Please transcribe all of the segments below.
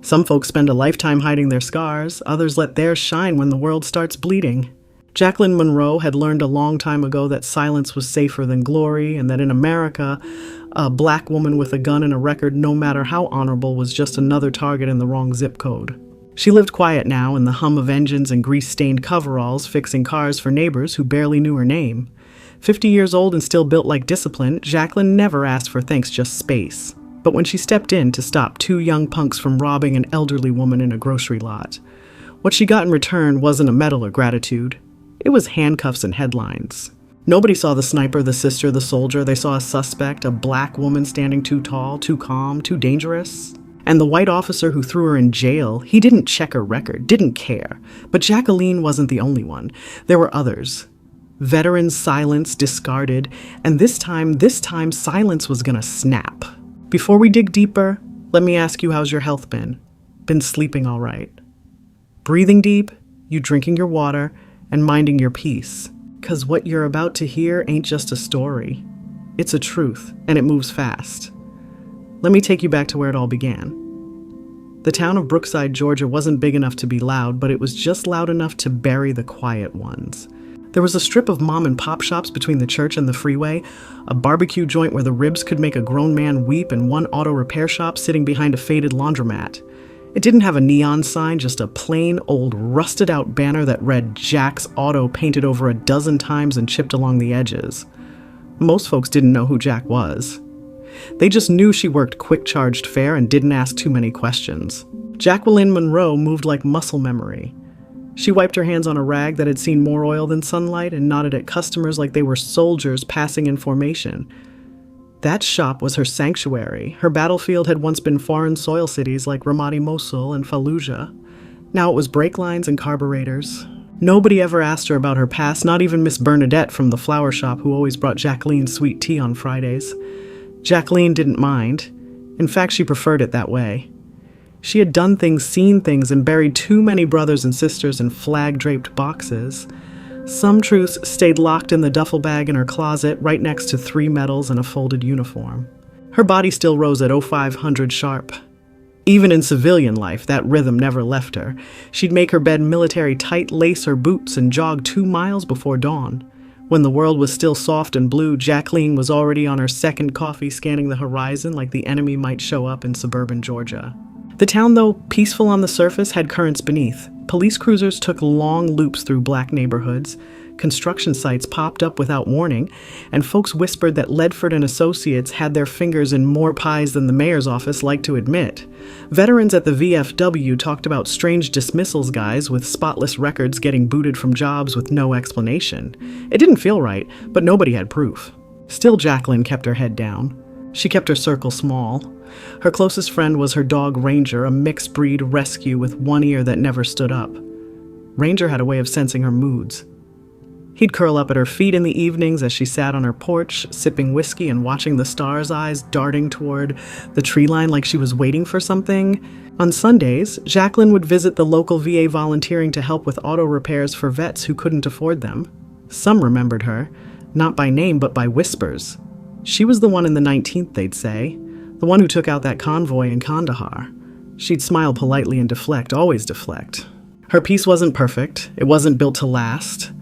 Some folks spend a lifetime hiding their scars, others let theirs shine when the world starts bleeding. Jacqueline Monroe had learned a long time ago that silence was safer than glory, and that in America, a black woman with a gun and a record, no matter how honorable, was just another target in the wrong zip code. She lived quiet now in the hum of engines and grease-stained coveralls, fixing cars for neighbors who barely knew her name. 50 years old and still built like discipline, Jacqueline never asked for thanks, just space. But when she stepped in to stop two young punks from robbing an elderly woman in a grocery lot, what she got in return wasn't a medal or gratitude. It was handcuffs and headlines. Nobody saw the sniper, the sister, the soldier. They saw a suspect, a black woman standing too tall, too calm, too dangerous. And the white officer who threw her in jail, he didn't check her record, didn't care. But Jacqueline wasn't the only one. There were others. Veterans silenced, discarded, and this time silence was gonna snap. Before we dig deeper, let me ask you, how's your health been? Been sleeping all right? Breathing deep, you drinking your water, and minding your peace. 'Cause what you're about to hear ain't just a story. It's a truth, and it moves fast. Let me take you back to where it all began. The town of Brookside, Georgia wasn't big enough to be loud, but it was just loud enough to bury the quiet ones. There was a strip of mom and pop shops between the church and the freeway, a barbecue joint where the ribs could make a grown man weep, and one auto repair shop sitting behind a faded laundromat. It didn't have a neon sign, just a plain old rusted-out banner that read Jack's Auto painted over a dozen times and chipped along the edges. Most folks didn't know who Jack was. They just knew she worked quick-charged fare and didn't ask too many questions. Jacqueline Monroe moved like muscle memory. She wiped her hands on a rag that had seen more oil than sunlight and nodded at customers like they were soldiers passing in formation. That shop was her sanctuary. Her battlefield had once been foreign soil cities like Ramadi, Mosul, and Fallujah. Now it was brake lines and carburetors. Nobody ever asked her about her past, not even Miss Bernadette from the flower shop who always brought Jacqueline sweet tea on Fridays. Jacqueline didn't mind. In fact, she preferred it that way. She had done things, seen things, and buried too many brothers and sisters in flag-draped boxes. Some truths stayed locked in the duffel bag in her closet, right next to 3 medals and a folded uniform. Her body still rose at 0500 sharp. Even in civilian life, that rhythm never left her. She'd make her bed military tight, lace her boots, and jog 2 miles before dawn. When the world was still soft and blue, Jacqueline was already on her second coffee, scanning the horizon like the enemy might show up in suburban Georgia. The town, though peaceful on the surface, had currents beneath. Police cruisers took long loops through black neighborhoods. Construction sites popped up without warning, and folks whispered that Ledford and Associates had their fingers in more pies than the mayor's office liked to admit. Veterans at the VFW talked about strange dismissals guys with spotless records getting booted from jobs with no explanation. It didn't feel right, but nobody had proof. Still, Jacqueline kept her head down. She kept her circle small. Her closest friend was her dog Ranger, a mixed-breed rescue with one ear that never stood up. Ranger had a way of sensing her moods. He'd curl up at her feet in the evenings as she sat on her porch, sipping whiskey and watching the stars' eyes darting toward the tree line like she was waiting for something. On Sundays, Jacqueline would visit the local VA volunteering to help with auto repairs for vets who couldn't afford them. Some remembered her, not by name but by whispers. She was the one in the 19th, they'd say. The one who took out that convoy in Kandahar. She'd smile politely and deflect, always deflect. Her peace wasn't perfect. It wasn't built to last.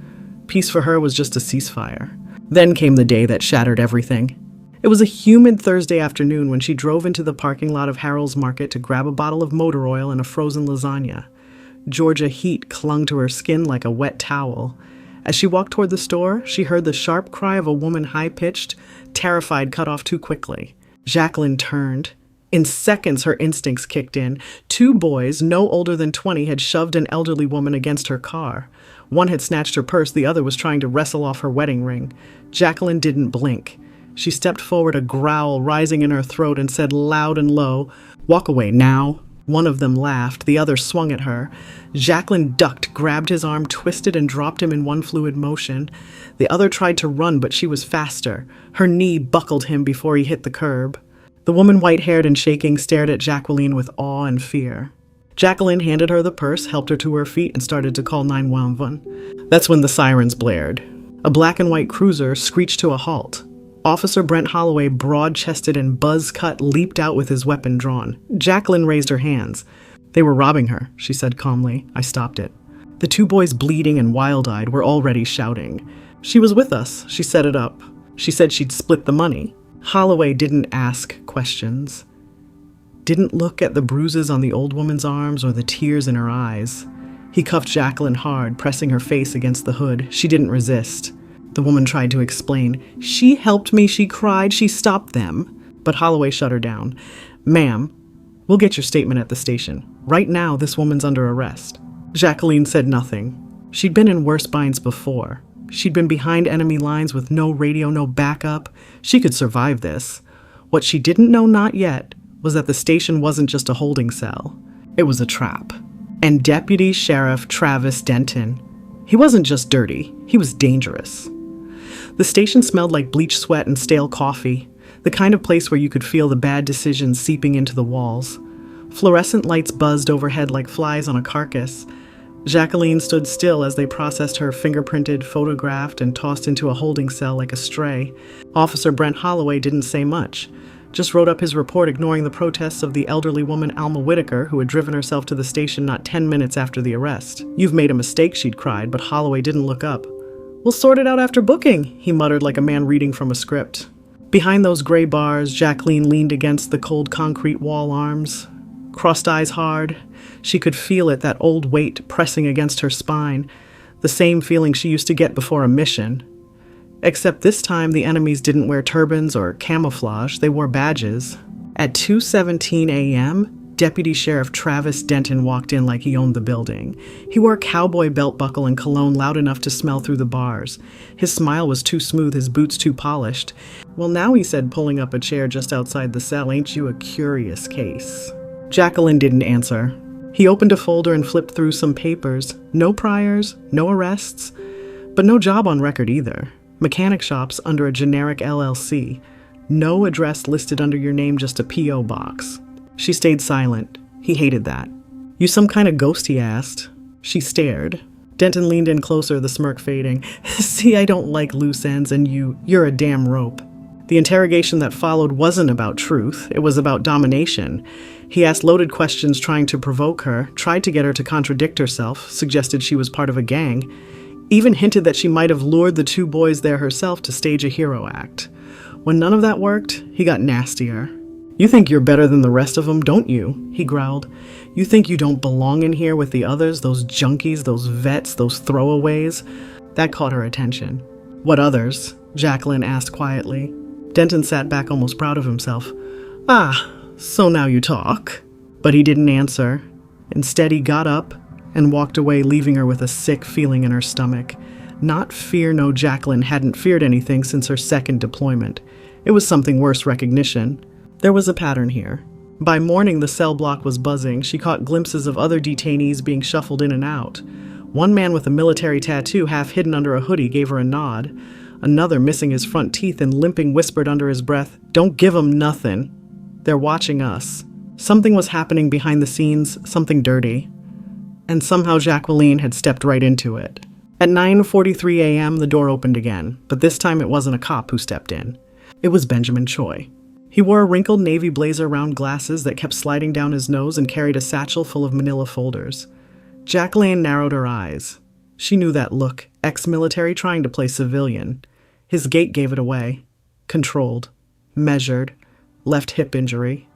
Peace for her was just a ceasefire. Then came the day that shattered everything. It was a humid Thursday afternoon when she drove into the parking lot of Harold's Market to grab a bottle of motor oil and a frozen lasagna. Georgia heat clung to her skin like a wet towel. As she walked toward the store, she heard the sharp cry of a woman, high-pitched, terrified, cut off too quickly. Jacqueline turned. In seconds, her instincts kicked in. 2 boys, no older than 20, had shoved an elderly woman against her car. One had snatched her purse, the other was trying to wrestle off her wedding ring. Jacqueline didn't blink. She stepped forward, a growl rising in her throat, and said loud and low, "Walk away now." One of them laughed, the other swung at her. Jacqueline ducked, grabbed his arm, twisted and dropped him in one fluid motion. The other tried to run, but she was faster. Her knee buckled him before he hit the curb. The woman, white-haired and shaking, stared at Jacqueline with awe and fear. Jacqueline handed her the purse, helped her to her feet, and started to call 911. That's when the sirens blared. A black and white cruiser screeched to a halt. Officer Brent Holloway, broad-chested and buzz-cut, leaped out with his weapon drawn. Jacqueline raised her hands. They were robbing her, she said calmly. I stopped it. The two boys, bleeding and wild-eyed, were already shouting. She was with us. She set it up. She said she'd split the money. Holloway didn't ask questions. Didn't look at the bruises on the old woman's arms or the tears in her eyes. He cuffed Jacqueline hard, pressing her face against the hood. She didn't resist. The woman tried to explain. She helped me, she cried, she stopped them. But Holloway shut her down. Ma'am, we'll get your statement at the station. Right now, this woman's under arrest. Jacqueline said nothing. She'd been in worse binds before. She'd been behind enemy lines with no radio, no backup. She could survive this. What she didn't know, not yet, was that the station wasn't just a holding cell. It was a trap. And Deputy Sheriff Travis Denton, he wasn't just dirty, he was dangerous. The station smelled like bleach sweat and stale coffee, the kind of place where you could feel the bad decisions seeping into the walls. Fluorescent lights buzzed overhead like flies on a carcass. Jacqueline stood still as they processed her, fingerprinted, photographed, and tossed into a holding cell like a stray. Officer Brent Holloway didn't say much, just wrote up his report, ignoring the protests of the elderly woman Alma Whitaker, who had driven herself to the station not 10 minutes after the arrest. You've made a mistake, she'd cried, but Holloway didn't look up. We'll sort it out after booking, he muttered like a man reading from a script. Behind those gray bars, Jacqueline leaned against the cold concrete wall arms, crossed eyes hard. She could feel it, that old weight pressing against her spine, the same feeling she used to get before a mission. Except this time the enemies didn't wear turbans or camouflage, they wore badges. At 2:17 a.m., Deputy Sheriff Travis Denton walked in like he owned the building. He wore a cowboy belt buckle and cologne loud enough to smell through the bars. His smile was too smooth, his boots too polished. Well, now, he said, pulling up a chair just outside the cell, ain't you a curious case? Jacqueline didn't answer. He opened a folder and flipped through some papers. No priors, no arrests, but no job on record either. Mechanic shops under a generic LLC. No address listed under your name, just a P.O. box. She stayed silent. He hated that. You some kind of ghost, he asked. She stared. Denton leaned in closer, the smirk fading. See, I don't like loose ends, and you're a damn rope. The interrogation that followed wasn't about truth. It was about domination. He asked loaded questions, trying to provoke her, tried to get her to contradict herself, suggested she was part of a gang, even hinted that she might have lured the two boys there herself to stage a hero act. When none of that worked, he got nastier. You think you're better than the rest of them, don't you? He growled. You think you don't belong in here with the others, those junkies, those vets, those throwaways? That caught her attention. What others? Jacqueline asked quietly. Denton sat back, almost proud of himself. Ah, so now you talk. But he didn't answer. Instead, he got up and walked away, leaving her with a sick feeling in her stomach. Not fear, no, Jacqueline hadn't feared anything since her second deployment. It was something worse, recognition. There was a pattern here. By morning, the cell block was buzzing. She caught glimpses of other detainees being shuffled in and out. One man with a military tattoo half hidden under a hoodie gave her a nod. Another, missing his front teeth and limping, whispered under his breath, "Don't give 'em nothing. They're watching us." Something was happening behind the scenes, something dirty. And somehow Jacqueline had stepped right into it. At 9:43 a.m., the door opened again, but this time it wasn't a cop who stepped in. It was Benjamin Choi. He wore a wrinkled navy blazer, round glasses that kept sliding down his nose, and carried a satchel full of manila folders. Jacqueline narrowed her eyes. She knew that look, ex-military trying to play civilian. His gait gave it away. Controlled, measured, left hip injury,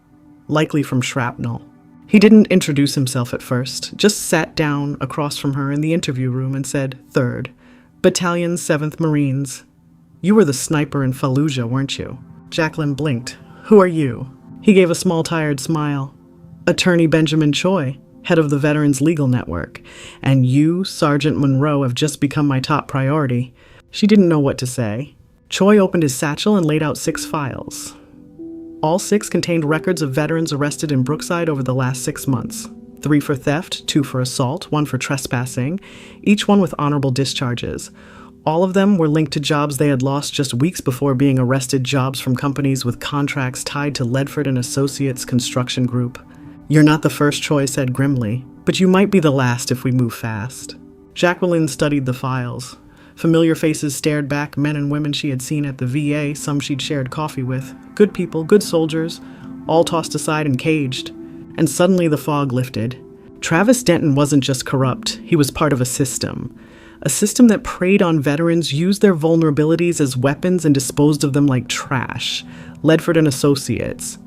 likely from shrapnel. He didn't introduce himself at first, just sat down across from her in the interview room and said, 3rd, Battalion 7th Marines. You were the sniper in Fallujah, weren't you? Jacqueline blinked. Who are you? He gave a small, tired smile. Attorney Benjamin Choi, head of the Veterans Legal Network. And you, Sergeant Monroe, have just become my top priority. She didn't know what to say. Choi opened his satchel and laid out 6 files. All 6 contained records of veterans arrested in Brookside over the last 6 months. 3 for theft, 2 for assault, 1 for trespassing, each one with honorable discharges. All of them were linked to jobs they had lost just weeks before being arrested, jobs from companies with contracts tied to Ledford and Associates Construction Group. You're not the first, Choi said grimly, but you might be the last if we move fast. Jacqueline studied the files. Familiar faces stared back, men and women she had seen at the VA, some she'd shared coffee with. Good people, good soldiers, all tossed aside and caged. And suddenly the fog lifted. Travis Denton wasn't just corrupt, he was part of a system. A system that preyed on veterans, used their vulnerabilities as weapons, and disposed of them like trash. Ledford and Associates.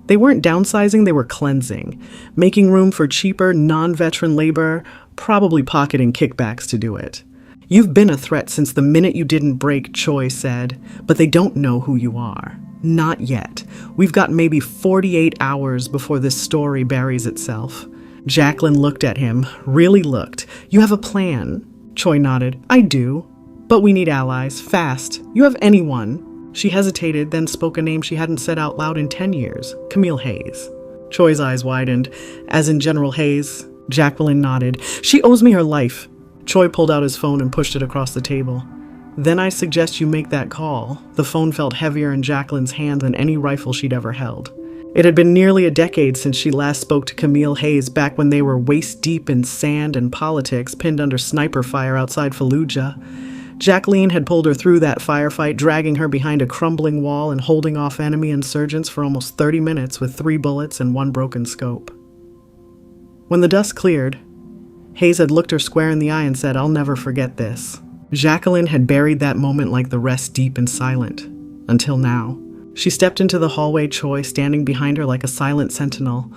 They weren't downsizing, they were cleansing, making room for cheaper, non-veteran labor, probably pocketing kickbacks to do it. You've been a threat since the minute you didn't break, Choi said, but they don't know who you are. Not yet. We've got maybe 48 hours before this story buries itself. Jacqueline looked at him, really looked. You have a plan. Choi nodded. I do. But we need allies, fast. You have anyone? She hesitated, then spoke a name she hadn't said out loud in 10 years. Camille Hayes. Choi's eyes widened. As in General Hayes? Jacqueline nodded. She owes me her life. Choi pulled out his phone and pushed it across the table. Then I suggest you make that call. The phone felt heavier in Jacqueline's hand than any rifle she'd ever held. It had been nearly a decade since she last spoke to Camille Hayes, back when they were waist-deep in sand and politics, pinned under sniper fire outside Fallujah. Jacqueline had pulled her through that firefight, dragging her behind a crumbling wall and holding off enemy insurgents for almost 30 minutes with 3 bullets and 1 broken scope. When the dust cleared, Hayes had looked her square in the eye and said, "I'll never forget this." Jacqueline had buried that moment like the rest, deep and silent. Until now. She stepped into the hallway, Choi standing behind her like a silent sentinel.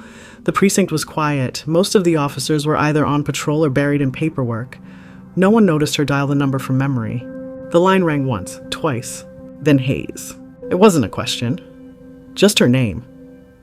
The precinct was quiet. Most of the officers were either on patrol or buried in paperwork. No one noticed her dial the number from memory. The line rang once, twice, then Hayes. It wasn't a question. Just her name.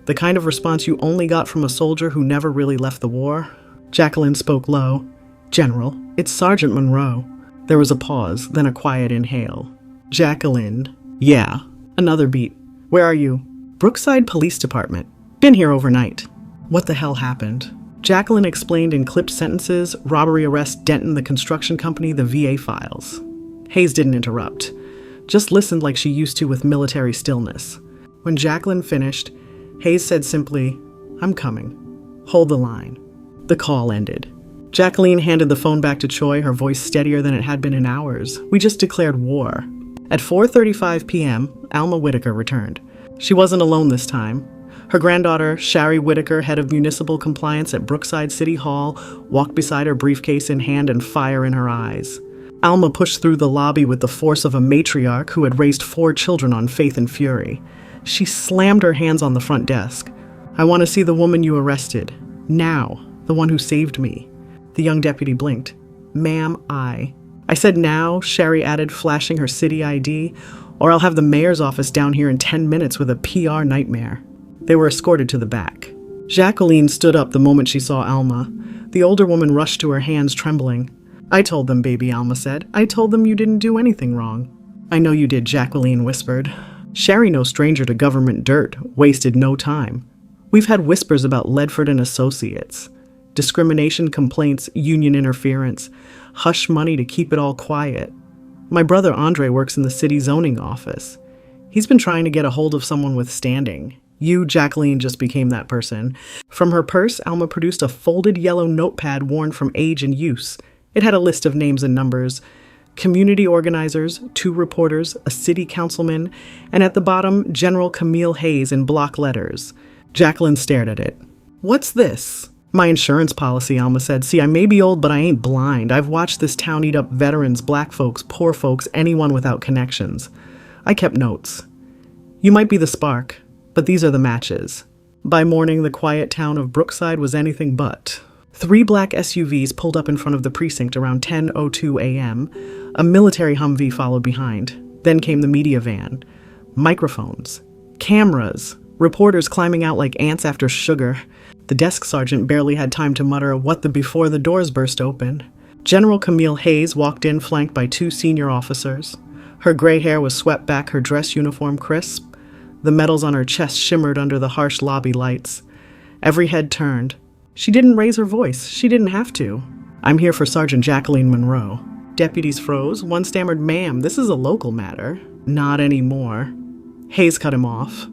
The kind of response you only got from a soldier who never really left the war. Jacqueline spoke low. "General, it's Sergeant Monroe." There was a pause, then a quiet inhale. "Jacqueline." "Yeah." Another beat. "Where are you?" "Brookside Police Department. Been here overnight." What the hell happened? Jacqueline explained in clipped sentences: robbery, arrest, Denton, the construction company, the VA files. Hayes didn't interrupt. Just listened like she used to with military stillness. When Jacqueline finished, Hayes said simply, "I'm coming. Hold the line." The call ended. Jacqueline handed the phone back to Choi, her voice steadier than it had been in hours. "We just declared war." At 4:35 p.m., Alma Whitaker returned. She wasn't alone this time. Her granddaughter, Shari Whitaker, head of municipal compliance at Brookside City Hall, walked beside her briefcase in hand and fire in her eyes. Alma pushed through the lobby with the force of a matriarch who had raised 4 children on faith and fury. She slammed her hands on the front desk. "I want to see the woman you arrested. Now. The one who saved me." The young deputy blinked. "Ma'am, I said now," Shari added, flashing her city ID, "or I'll have the mayor's office down here in 10 minutes with a PR nightmare." They were escorted to the back. Jacqueline stood up the moment she saw Alma. The older woman rushed to her hands, trembling. "I told them, baby," Alma said. "I told them you didn't do anything wrong." "I know you did," Jacqueline whispered. Shari, no stranger to government dirt, wasted no time. "We've had whispers about Ledford and Associates. Discrimination complaints, union interference, hush money to keep it all quiet. My brother Andre works in the city zoning office. He's been trying to get a hold of someone with standing. You, Jacqueline, just became that person." From her purse, Alma produced a folded yellow notepad worn from age and use. It had a list of names and numbers. Community organizers, 2 reporters, a city councilman, and at the bottom, General Camille Hayes in block letters. Jacqueline stared at it. "What's this?" "My insurance policy," Alma said. "See, I may be old, but I ain't blind. I've watched this town eat up veterans, black folks, poor folks, anyone without connections. I kept notes. You might be the spark, but these are the matches." By morning, the quiet town of Brookside was anything but. 3 black SUVs pulled up in front of the precinct around 10:02 a.m. A military Humvee followed behind. Then came the media van. Microphones. Cameras. Reporters climbing out like ants after sugar. The desk sergeant barely had time to mutter "what the" before the doors burst open. General Camille Hayes walked in, flanked by 2 senior officers. Her gray hair was swept back, her dress uniform crisp. The medals on her chest shimmered under the harsh lobby lights. Every head turned. She didn't raise her voice. She didn't have to. "I'm here for Sergeant Jacqueline Monroe." Deputies froze. One stammered, "Ma'am, this is a local matter." "Not anymore." Hayes cut him off.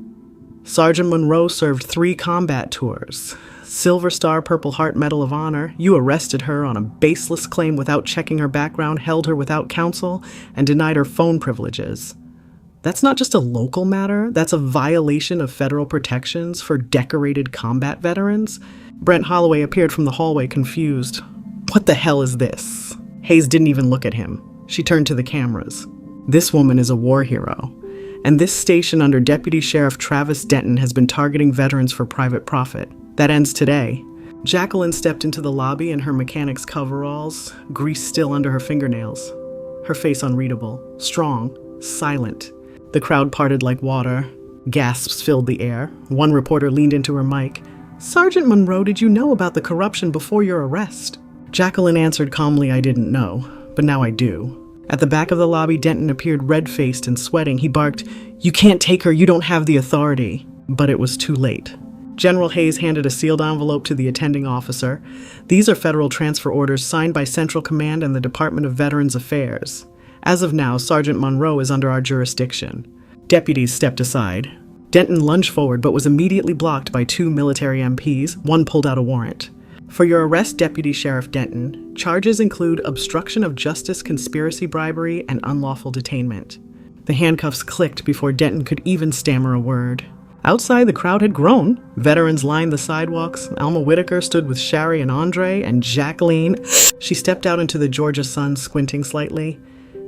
"Sergeant Monroe served 3 combat tours. Silver Star, Purple Heart, Medal of Honor. You arrested her on a baseless claim without checking her background, held her without counsel, and denied her phone privileges." That's not just a local matter, that's a violation of federal protections for decorated combat veterans. Brent Holloway appeared from the hallway, confused. What the hell is this? Hayes didn't even look at him. She turned to the cameras. This woman is a war hero, and this station under Deputy Sheriff Travis Denton has been targeting veterans for private profit. That ends today. Jacqueline stepped into the lobby in her mechanic's coveralls, grease still under her fingernails. Her face unreadable, strong, silent. The crowd parted like water. Gasps filled the air. One reporter leaned into her mic. "Sergeant Monroe, did you know about the corruption before your arrest?" Jacqueline answered calmly, "I didn't know, but now I do." At the back of the lobby, Denton appeared red-faced and sweating. He barked, "You can't take her, you don't have the authority." But it was too late. General Hayes handed a sealed envelope to the attending officer. "These are federal transfer orders signed by Central Command and the Department of Veterans Affairs. As of now, Sergeant Monroe is under our jurisdiction." Deputies stepped aside. Denton lunged forward but was immediately blocked by 2 military MPs. One pulled out a warrant. "For your arrest, Deputy Sheriff Denton, charges include obstruction of justice, conspiracy, bribery, and unlawful detainment." The handcuffs clicked before Denton could even stammer a word. Outside, the crowd had grown. Veterans lined the sidewalks. Alma Whitaker stood with Shari and Andre, and Jacqueline. She stepped out into the Georgia sun, squinting slightly.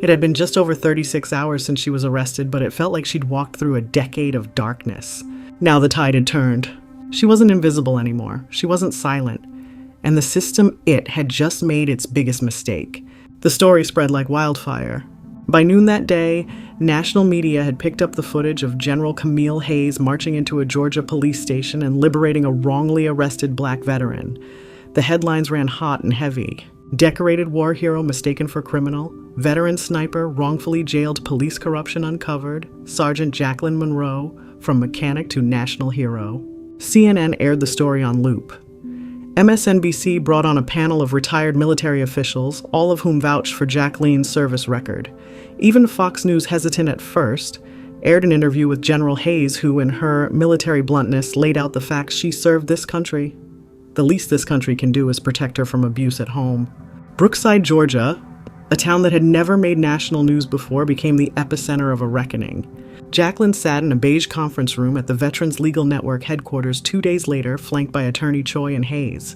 It had been just over 36 hours since she was arrested, but it felt like she'd walked through a decade of darkness. Now the tide had turned. She wasn't invisible anymore. She wasn't silent. And the system, it had just made its biggest mistake. The story spread like wildfire. By noon that day, national media had picked up the footage of General Camille Hayes marching into a Georgia police station and liberating a wrongly arrested black veteran. The headlines ran hot and heavy. Decorated war hero mistaken for criminal, veteran sniper wrongfully jailed, police corruption uncovered, Sergeant Jacqueline Monroe, from mechanic to national hero. CNN aired the story on loop. MSNBC brought on a panel of retired military officials, all of whom vouched for Jacqueline's service record. Even Fox News, hesitant at first, aired an interview with General Hayes, who, in her military bluntness, laid out the fact she served this country. The least this country can do is protect her from abuse at home. Brookside, Georgia, a town that had never made national news before, became the epicenter of a reckoning. Jacqueline sat in a beige conference room at the Veterans Legal Network headquarters 2 days later, flanked by Attorney Choi and Hayes.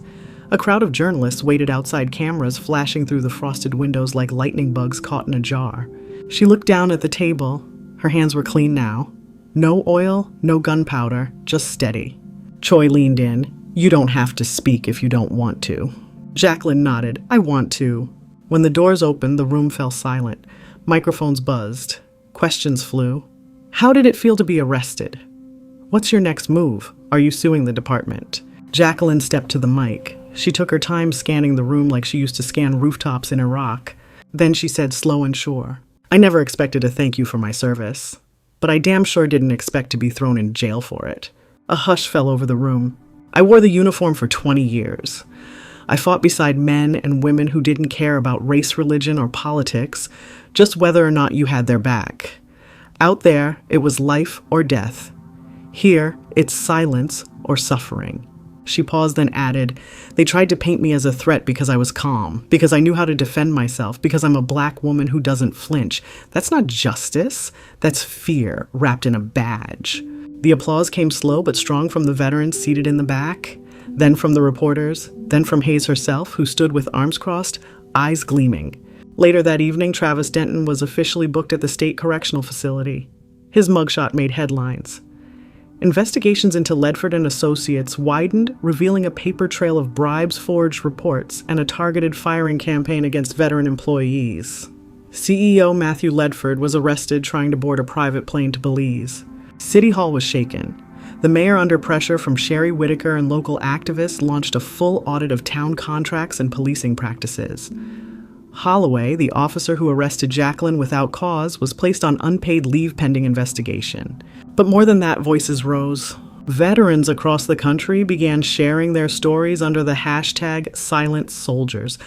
A crowd of journalists waited outside, cameras flashing through the frosted windows like lightning bugs caught in a jar. She looked down at the table. Her hands were clean now. No oil, no gunpowder, just steady. Choi leaned in. "You don't have to speak if you don't want to." Jacqueline nodded. "I want to." When the doors opened, the room fell silent. Microphones buzzed. Questions flew. How did it feel to be arrested? What's your next move? Are you suing the department? Jacqueline stepped to the mic. She took her time scanning the room like she used to scan rooftops in Iraq. Then she said, slow and sure, "I never expected to thank you for my service, but I damn sure didn't expect to be thrown in jail for it." A hush fell over the room. "I wore the uniform for 20 years. I fought beside men and women who didn't care about race, religion, or politics, just whether or not you had their back. Out there, it was life or death. Here, it's silence or suffering." She paused, then added, "They tried to paint me as a threat because I was calm, because I knew how to defend myself, because I'm a black woman who doesn't flinch. That's not justice. That's fear wrapped in a badge." The applause came slow but strong from the veterans seated in the back, then from the reporters, then from Hayes herself, who stood with arms crossed, eyes gleaming. Later that evening, Travis Denton was officially booked at the state correctional facility. His mugshot made headlines. Investigations into Ledford and Associates widened, revealing a paper trail of bribes, forged reports, and a targeted firing campaign against veteran employees. CEO Matthew Ledford was arrested trying to board a private plane to Belize. City Hall was shaken. The mayor, under pressure from Shari Whitaker and local activists, launched a full audit of town contracts and policing practices. Holloway, the officer who arrested Jacqueline without cause, was placed on unpaid leave pending investigation. But more than that, voices rose. Veterans across the country began sharing their stories under the hashtag Silent Soldiers.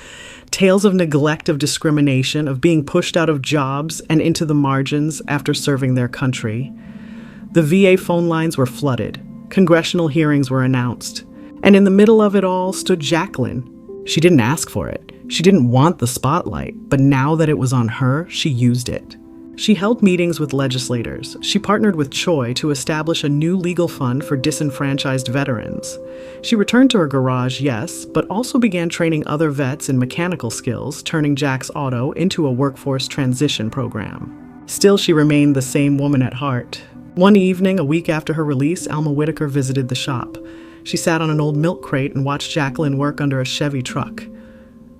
Tales of neglect, of discrimination, of being pushed out of jobs and into the margins after serving their country. The VA phone lines were flooded. Congressional hearings were announced. And in the middle of it all stood Jacqueline. She didn't ask for it. She didn't want the spotlight, but now that it was on her, she used it. She held meetings with legislators. She partnered with Choi to establish a new legal fund for disenfranchised veterans. She returned to her garage, yes, but also began training other vets in mechanical skills, turning Jack's Auto into a workforce transition program. Still, she remained the same woman at heart. One evening, a week after her release, Alma Whitaker visited the shop. She sat on an old milk crate and watched Jacqueline work under a Chevy truck.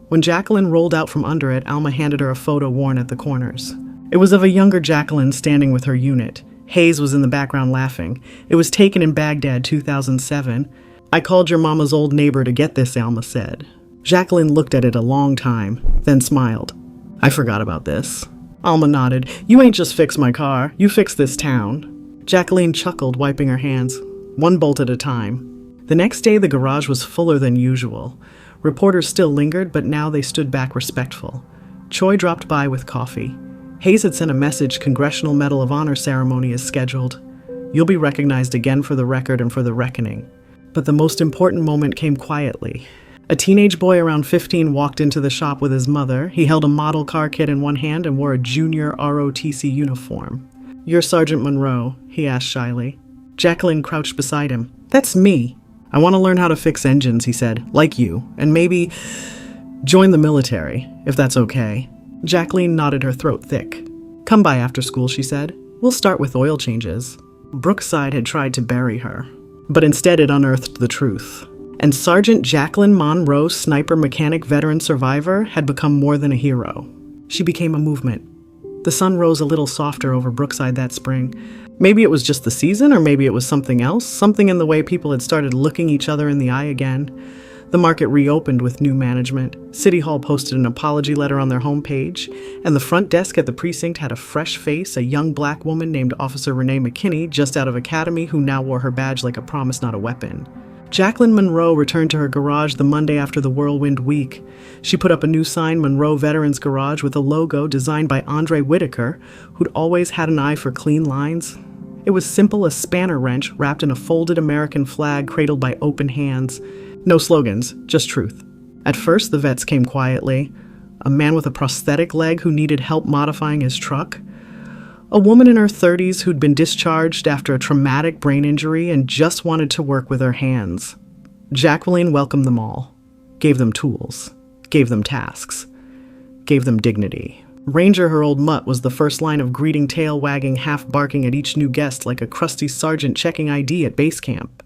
When Jacqueline rolled out from under it, Alma handed her a photo worn at the corners. It was of a younger Jacqueline standing with her unit. Hayes was in the background laughing. It was taken in Baghdad, 2007. "I called your mama's old neighbor to get this," Alma said. Jacqueline looked at it a long time, then smiled. "I forgot about this." Alma nodded. "You ain't just fixed my car, you fixed this town." Jacqueline chuckled, wiping her hands, one bolt at a time. The next day, the garage was fuller than usual. Reporters still lingered, but now they stood back respectful. Choi dropped by with coffee. Hayes had sent a message: Congressional Medal of Honor ceremony is scheduled. You'll be recognized again for the record and for the reckoning. But the most important moment came quietly. A teenage boy around 15 walked into the shop with his mother. He held a model car kit in one hand and wore a junior ROTC uniform. "You're Sergeant Monroe?" he asked shyly. Jacqueline crouched beside him. "That's me. I want to learn how to fix engines," he said, "like you, and maybe join the military, if that's okay." Jacqueline nodded, her throat thick. "Come by after school," she said. "We'll start with oil changes." Brookside had tried to bury her, but instead it unearthed the truth. And Sergeant Jacqueline Monroe, sniper mechanic veteran survivor, had become more than a hero. She became a movement. The sun rose a little softer over Brookside that spring. Maybe it was just the season, or maybe it was something else, something in the way people had started looking each other in the eye again. The market reopened with new management. City Hall posted an apology letter on their homepage, and the front desk at the precinct had a fresh face, a young black woman named Officer Renee McKinney, just out of academy, who now wore her badge like a promise, not a weapon. Jacqueline Monroe returned to her garage the Monday after the whirlwind week. She put up a new sign, Monroe Veterans Garage, with a logo designed by Andre Whitaker, who'd always had an eye for clean lines. It was simple, a spanner wrench wrapped in a folded American flag cradled by open hands. No slogans, just truth. At first, the vets came quietly. A man with a prosthetic leg who needed help modifying his truck. A woman in her 30s who'd been discharged after a traumatic brain injury and just wanted to work with her hands. Jacqueline welcomed them all, gave them tools, gave them tasks, gave them dignity. Ranger, her old mutt, was the first line of greeting, tail wagging, half barking at each new guest like a crusty sergeant checking ID at base camp.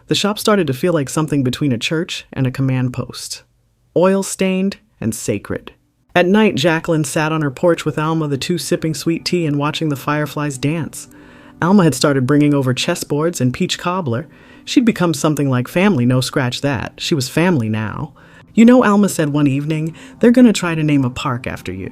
The shop started to feel like something between a church and a command post. Oil-stained and sacred. At night, Jacqueline sat on her porch with Alma, the two sipping sweet tea and watching the fireflies dance. Alma had started bringing over chessboards and peach cobbler. She'd become something like family, no scratch that. She was family now. "You know," Alma said one evening, "they're going to try to name a park after you."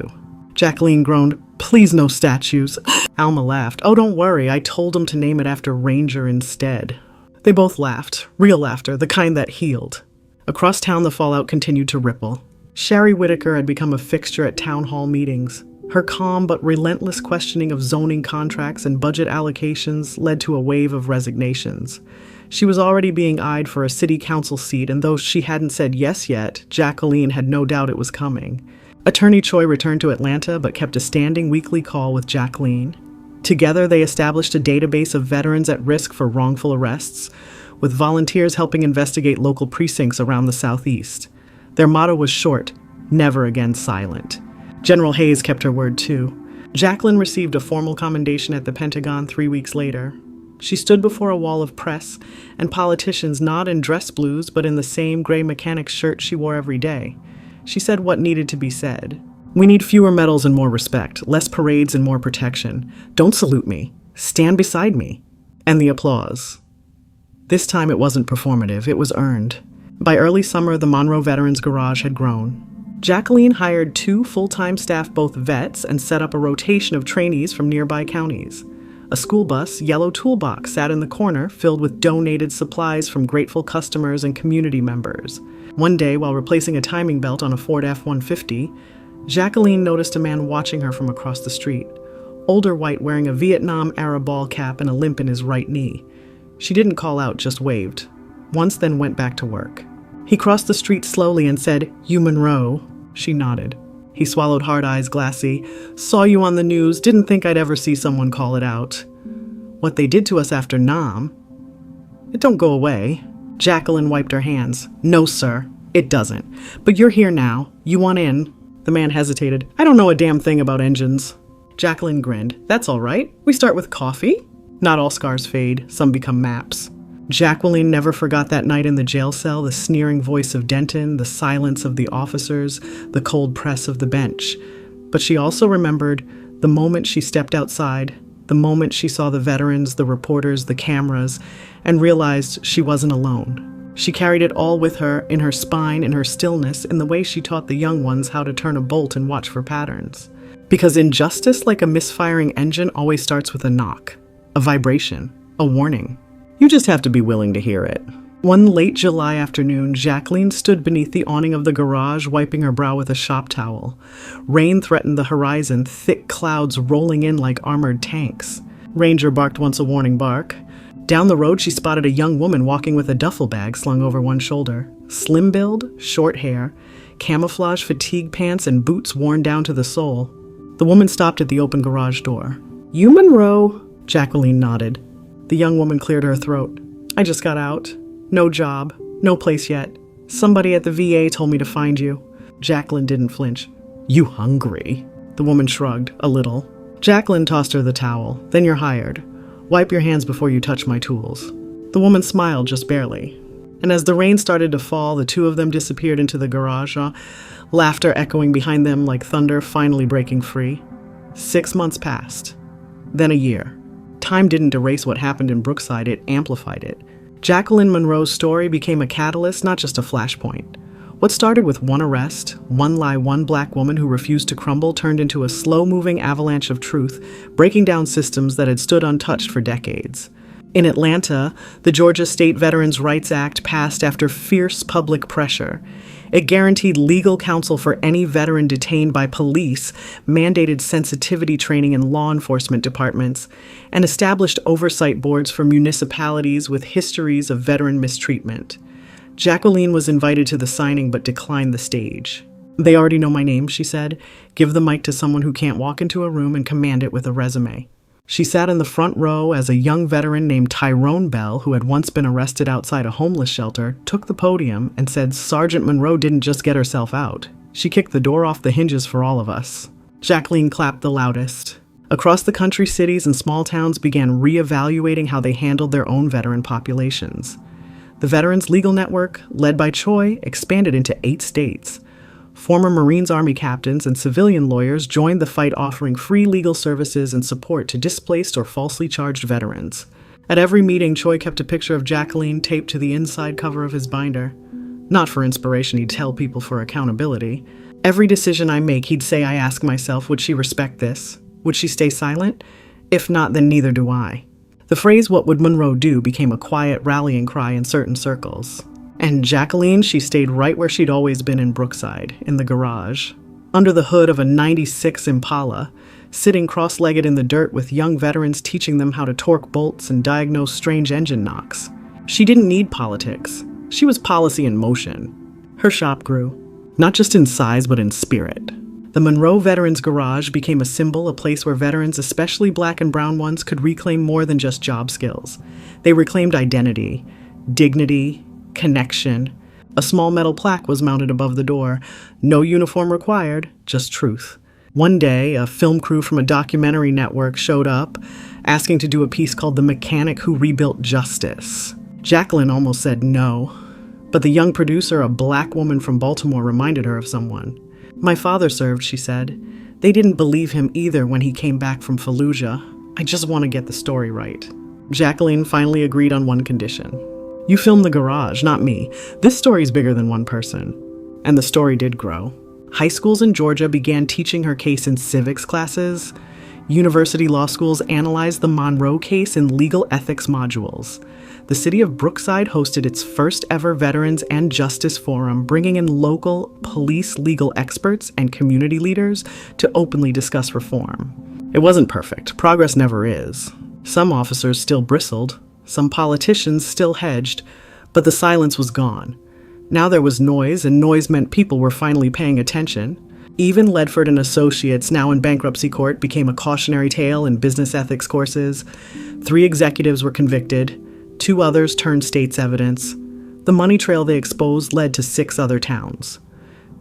Jacqueline groaned, "Please, no statues." Alma laughed. "Oh, don't worry, I told them to name it after Ranger instead." They both laughed, real laughter, the kind that healed. Across town, the fallout continued to ripple. Sherry Whitaker had become a fixture at town hall meetings. Her calm but relentless questioning of zoning contracts and budget allocations led to a wave of resignations. She was already being eyed for a city council seat, and though she hadn't said yes yet, Jacqueline had no doubt it was coming. Attorney Choi returned to Atlanta but kept a standing weekly call with Jacqueline. Together, they established a database of veterans at risk for wrongful arrests, with volunteers helping investigate local precincts around the Southeast. Their motto was short: never again silent. General Hayes kept her word too. Jacqueline received a formal commendation at the Pentagon 3 weeks later. She stood before a wall of press and politicians, not in dress blues, but in the same gray mechanic's shirt she wore every day. She said what needed to be said. "We need fewer medals and more respect, less parades and more protection. Don't salute me. Stand beside me." And the applause. This time it wasn't performative, it was earned. By early summer, the Monroe Veterans Garage had grown. Jacqueline hired 2 full-time staff, both vets, and set up a rotation of trainees from nearby counties. A school bus, yellow toolbox, sat in the corner, filled with donated supplies from grateful customers and community members. One day, while replacing a timing belt on a Ford F-150, Jacqueline noticed a man watching her from across the street. Older white, wearing a Vietnam-era ball cap and a limp in his right knee. She didn't call out, just waved. Once, then went back to work. He crossed the street slowly and said, "You Monroe?" She nodded. He swallowed hard eyes glassy. Saw you on the news, didn't think I'd ever see someone call it out. What they did to us after Nam, it don't go away. Jacqueline wiped her hands. No, sir, it doesn't. But you're here now. You want in? The man hesitated. I don't know a damn thing about engines. Jacqueline grinned. That's all right. We start with coffee. Not all scars fade. Some become maps. Jacqueline never forgot that night in the jail cell, the sneering voice of Denton, the silence of the officers, the cold press of the bench. But she also remembered the moment she stepped outside, the moment she saw the veterans, the reporters, the cameras, and realized she wasn't alone. She carried it all with her, in her spine, in her stillness, in the way she taught the young ones how to turn a bolt and watch for patterns. Because injustice, like a misfiring engine, always starts with a knock, a vibration, a warning. You just have to be willing to hear it. One late July afternoon, Jacqueline stood beneath the awning of the garage, wiping her brow with a shop towel. Rain threatened the horizon, thick clouds rolling in like armored tanks. Ranger barked once a warning bark. Down the road, she spotted a young woman walking with a duffel bag slung over one shoulder. Slim build, short hair, camouflage fatigue pants, and boots worn down to the sole. The woman stopped at the open garage door. You Monroe? Jacqueline nodded. The young woman cleared her throat. I just got out. No job. No place yet. Somebody at the VA told me to find you. Jacqueline didn't flinch. You hungry? The woman shrugged, a little. Jacqueline tossed her the towel. Then you're hired. Wipe your hands before you touch my tools. The woman smiled just barely. And as the rain started to fall, the two of them disappeared into the garage, laughter echoing behind them like thunder finally breaking free. 6 months passed. Then a year. Time didn't erase what happened in Brookside, it amplified it. Jacqueline Monroe's story became a catalyst, not just a flashpoint. What started with one arrest, one lie, one black woman who refused to crumble turned into a slow-moving avalanche of truth, breaking down systems that had stood untouched for decades. In Atlanta, the Georgia State Veterans Rights Act passed after fierce public pressure. It guaranteed legal counsel for any veteran detained by police, mandated sensitivity training in law enforcement departments, and established oversight boards for municipalities with histories of veteran mistreatment. Jacqueline was invited to the signing but declined the stage. They already know my name, she said. Give the mic to someone who can't walk into a room and command it with a resume. She sat in the front row as a young veteran named Tyrone Bell, who had once been arrested outside a homeless shelter, took the podium and said Sergeant Monroe didn't just get herself out. She kicked the door off the hinges for all of us. Jacqueline clapped the loudest. Across the country, cities and small towns began re-evaluating how they handled their own veteran populations. The Veterans Legal Network, led by Choi, expanded into 8 states. Former Marines Army captains and civilian lawyers joined the fight, offering free legal services and support to displaced or falsely charged veterans. At every meeting, Choi kept a picture of Jacqueline taped to the inside cover of his binder. Not for inspiration, he'd tell people for accountability. Every decision I make, he'd say, I ask myself, would she respect this? Would she stay silent? If not, then neither do I. The phrase, what would Monroe do, became a quiet rallying cry in certain circles. And Jacqueline, she stayed right where she'd always been in Brookside, in the garage, under the hood of a '96 Impala, sitting cross-legged in the dirt with young veterans teaching them how to torque bolts and diagnose strange engine knocks. She didn't need politics. She was policy in motion. Her shop grew, not just in size but in spirit. The Monroe Veterans Garage became a symbol, a place where veterans, especially black and brown ones, could reclaim more than just job skills. They reclaimed identity, dignity, connection. A small metal plaque was mounted above the door. No uniform required, just truth. One day, a film crew from a documentary network showed up, asking to do a piece called The Mechanic Who Rebuilt Justice. Jacqueline almost said no, but the young producer, a black woman from Baltimore, reminded her of someone. My father served, she said. They didn't believe him either when he came back from Fallujah. I just want to get the story right. Jacqueline finally agreed on one condition. You film the garage, not me. This story's bigger than one person. And the story did grow. High schools in Georgia began teaching her case in civics classes. University law schools analyzed the Monroe case in legal ethics modules. The city of Brookside hosted its first ever Veterans and Justice Forum, bringing in local police legal experts and community leaders to openly discuss reform. It wasn't perfect. Progress never is. Some officers still bristled. Some politicians still hedged, but the silence was gone. Now there was noise, and noise meant people were finally paying attention. Even Ledford and Associates, now in bankruptcy court, became a cautionary tale in business ethics courses. 3 executives were convicted. 2 others turned state's evidence. The money trail they exposed led to 6 other towns.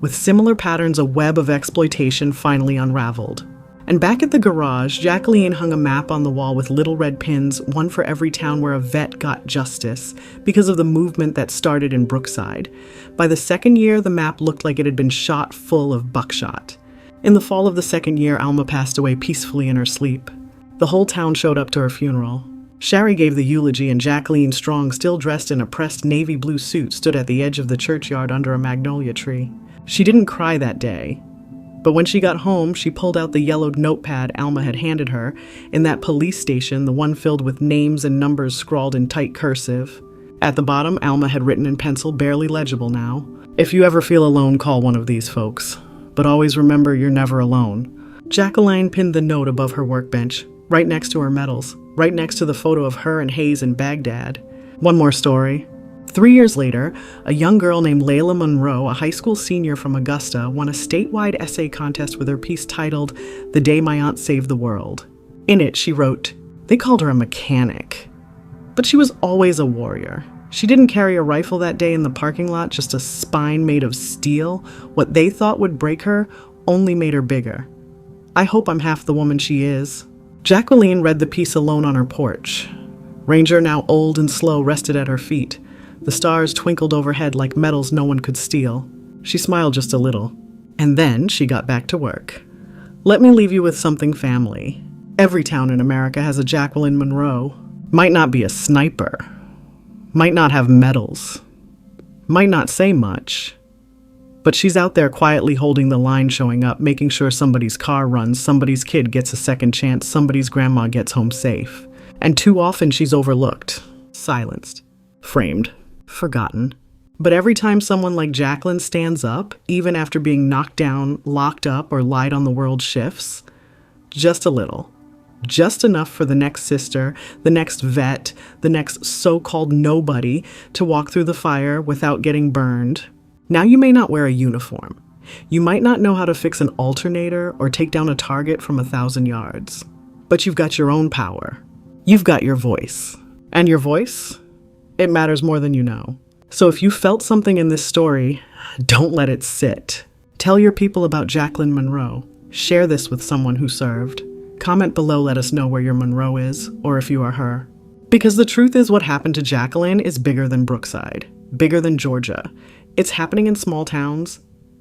With similar patterns, a web of exploitation finally unraveled. And back at the garage, Jacqueline hung a map on the wall with little red pins, one for every town where a vet got justice, because of the movement that started in Brookside. By the 2nd year, the map looked like it had been shot full of buckshot. In the fall of the 2nd year, Alma passed away peacefully in her sleep. The whole town showed up to her funeral. Shari gave the eulogy, and Jacqueline Strong, still dressed in a pressed navy blue suit, stood at the edge of the churchyard under a magnolia tree. She didn't cry that day. But when she got home, she pulled out the yellowed notepad Alma had handed her. In that police station, the one filled with names and numbers scrawled in tight cursive. At the bottom, Alma had written in pencil, barely legible now, "If you ever feel alone, call one of these folks. But always remember you're never alone." Jacqueline pinned the note above her workbench, right next to her medals, right next to the photo of her and Hayes in Baghdad. One more story. 3 years later, a young girl named Jacqueline Monroe, a high school senior from Augusta, won a statewide essay contest with her piece titled "The Day My Aunt Saved the World." In it, she wrote, "They called her a mechanic, but she was always a warrior. She didn't carry a rifle that day in the parking lot, just a spine made of steel. What they thought would break her only made her bigger. I hope I'm half the woman she is." Jacqueline read the piece alone on her porch. Ranger, now old and slow, rested at her feet. The stars twinkled overhead like metals no one could steal. She smiled just a little. And then she got back to work. Let me leave you with something family. Every town in America has a Jacqueline Monroe. Might not be a sniper. Might not have medals. Might not say much. But she's out there quietly holding the line, showing up, making sure somebody's car runs, somebody's kid gets a second chance, somebody's grandma gets home safe. And too often she's overlooked, silenced, framed, forgotten. But every time someone like Jacqueline stands up, even after being knocked down, locked up, or lied on, the world shifts. Just a little. Just enough for the next sister, the next vet, the next so-called nobody to walk through the fire without getting burned. Now you may not wear a uniform. You might not know how to fix an alternator or take down a target from 1,000 yards. But you've got your own power. You've got your voice. And your voice? It matters more than you know. So if you felt something in this story, don't let it sit. Tell your people about Jacqueline Monroe. Share this with someone who served. Comment below, let us know where your Monroe is, or if you are her. Because the truth is, what happened to Jacqueline is bigger than Brookside, bigger than Georgia. It's happening in small towns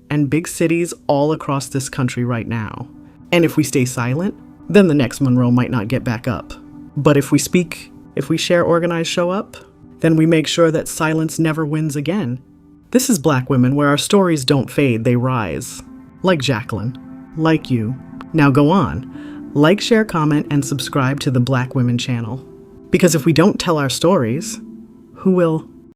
and big cities all across this country right now. And if we stay silent, then the next Monroe might not get back up. But if we speak, if we share, organize, show up, then we make sure that silence never wins again. This is Black Women, where our stories don't fade, they rise. Like Jacqueline. Like you. Now go on. Like, share, comment, and subscribe to the Black Women channel. Because if we don't tell our stories, who will?